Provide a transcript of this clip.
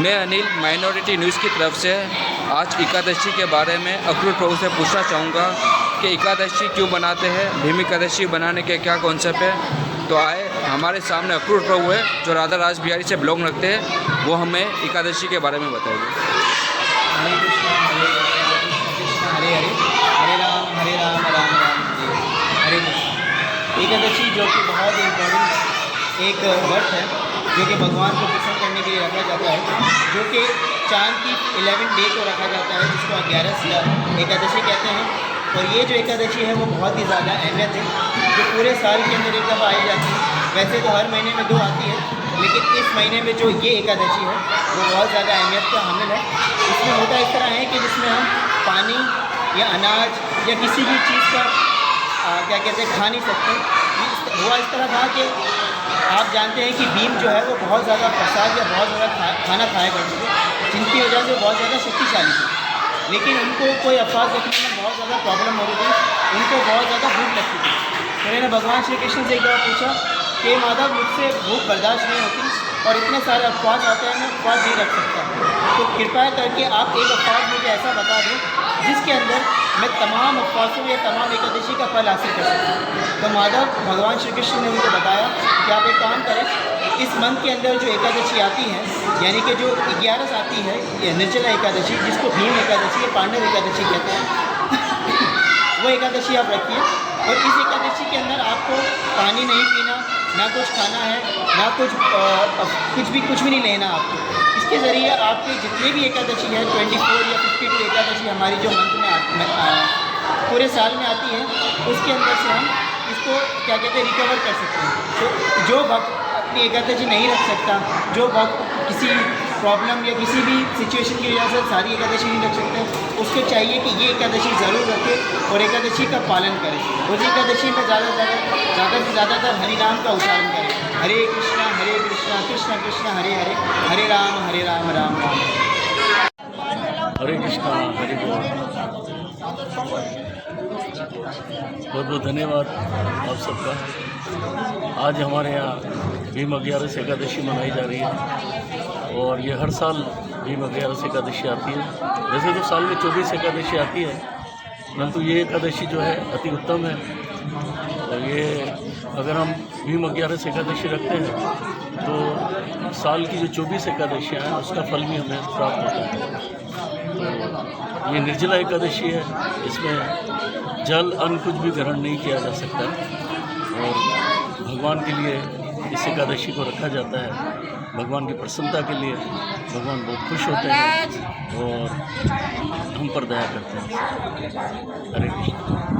मैं Anil minority news की तरफ से आज एकादशी के बारे में अक्रूर प्रभु से पूछना चाहूँगा कि एकादशी क्यों बनाते हैं, भीम एकादशी बनाने के क्या कॉन्सेप्ट है। तो आए हमारे सामने अक्रूर प्रभु है जो राधा रास बिहारी से ब्लॉग रखते हैं, वो हमें एकादशी के बारे में बताएंगे। हरे कृष्ण हरे हरे, हरे राम राम राम हरे कृष्ण। एकादशी जो कि बहुत इम्पोर्टेंट एक व्रत है जो कि भगवान को प्रसन्न करने के लिए रखा जाता है, जो कि चांद की 11 डे को रखा जाता है, जिसको 11 एकादशी कहते हैं। और ये जो एकादशी है वो बहुत ही ज़्यादा अहमियत है, जो पूरे साल के अंदर एक दफ़ा आई जाती है। वैसे तो हर महीने में 2 आती है, लेकिन इस महीने में जो ये एकादशी है वो बहुत ज़्यादा अहमियत का हामिल है। इसमें होता इस तरह है कि जिसमें हम पानी या अनाज या किसी भी चीज़ का क्या कहते हैं खा नहीं सकते। हुआ इस तरह था कि आप जानते हैं कि भीम जो है वो बहुत ज़्यादा प्रसाद या बहुत ज़्यादा खाना खाया करते थे, जिनकी वजह से बहुत ज़्यादा शक्तिशाली थे। लेकिन उनको कोई अल्फाज रखने में बहुत ज़्यादा प्रॉब्लम हो रही थी, उनको बहुत ज़्यादा भूख लगती थी। तो मैंने भगवान श्री कृष्ण से एक बार पूछा कि माधव, मुझसे भूख बर्दाश्त नहीं होती और इतने सारे अल्फाज आते हैं, मैं अल्फाज नहीं रख सकता, तो कृपया करके आप एक अल्फाज मुझे ऐसा बता दें जिसके अंदर मैं तमाम अल्फाजों या तमाम एकादशी का फल हासिल कर सकूँ। तो माधव भगवान श्री कृष्ण ने मुझे बताया कि आप एक काम करें, इस मंथ के अंदर जो एकादशी आती है, यानी कि जो 11 आती है, ये निर्जला एकादशी, जिसको भीम एकादशी या पांडव एकादशी कहते हैं, वो एकादशी आप रखिए। और इस एकादशी के अंदर आपको पानी नहीं पीना, ना कुछ खाना है, ना कुछ भी नहीं लेना आपको। इसके ज़रिए आपके जितने भी एकादशी है, 24 या 52 एकादशी हमारी जो मंथ में पूरे साल में आती है, उसके अंदर से हम इसको क्या कहते हैं रिकवर कर सकते हैं। तो जो भक्त अपनी एकादशी नहीं रख सकता, जो भक्त किसी प्रॉब्लम या किसी भी सिचुएशन की वजह से सारी एकादशी नहीं रख सकते, उसको चाहिए कि ये एकादशी ज़रूर रखे और एकादशी का पालन करें। उस एकादशी में ज़्यादा से ज़्यादातर हरि नाम का उच्चारण करें। हरे कृष्णा कृष्ण कृष्ण हरे हरे, हरे राम राम राम। हरे कृष्णा हरे बोल। बहुत बहुत धन्यवाद आप सबका। आज हमारे यहाँ भीम 11 एकादशी मनाई जा रही है और ये हर साल भीम 11 एकादशी आती है। वैसे तो साल में 24 एकादशी आती है, परंतु ये एकादशी जो है अति उत्तम है। और ये अगर हम भीम 11 एकादशी रखते हैं तो साल की जो 24 एकादशियाँ हैं उसका फल भी हमें प्राप्त होता है। तो ये निर्जला एकादशी है, इसमें जल अन्न कुछ भी ग्रहण नहीं किया जा सकता और भगवान के लिए इस एकादशी को रखा जाता है। भगवान की प्रसन्नता के लिए भगवान बहुत खुश होते हैं और हम पर दया करते हैं। हरे कृष्ण।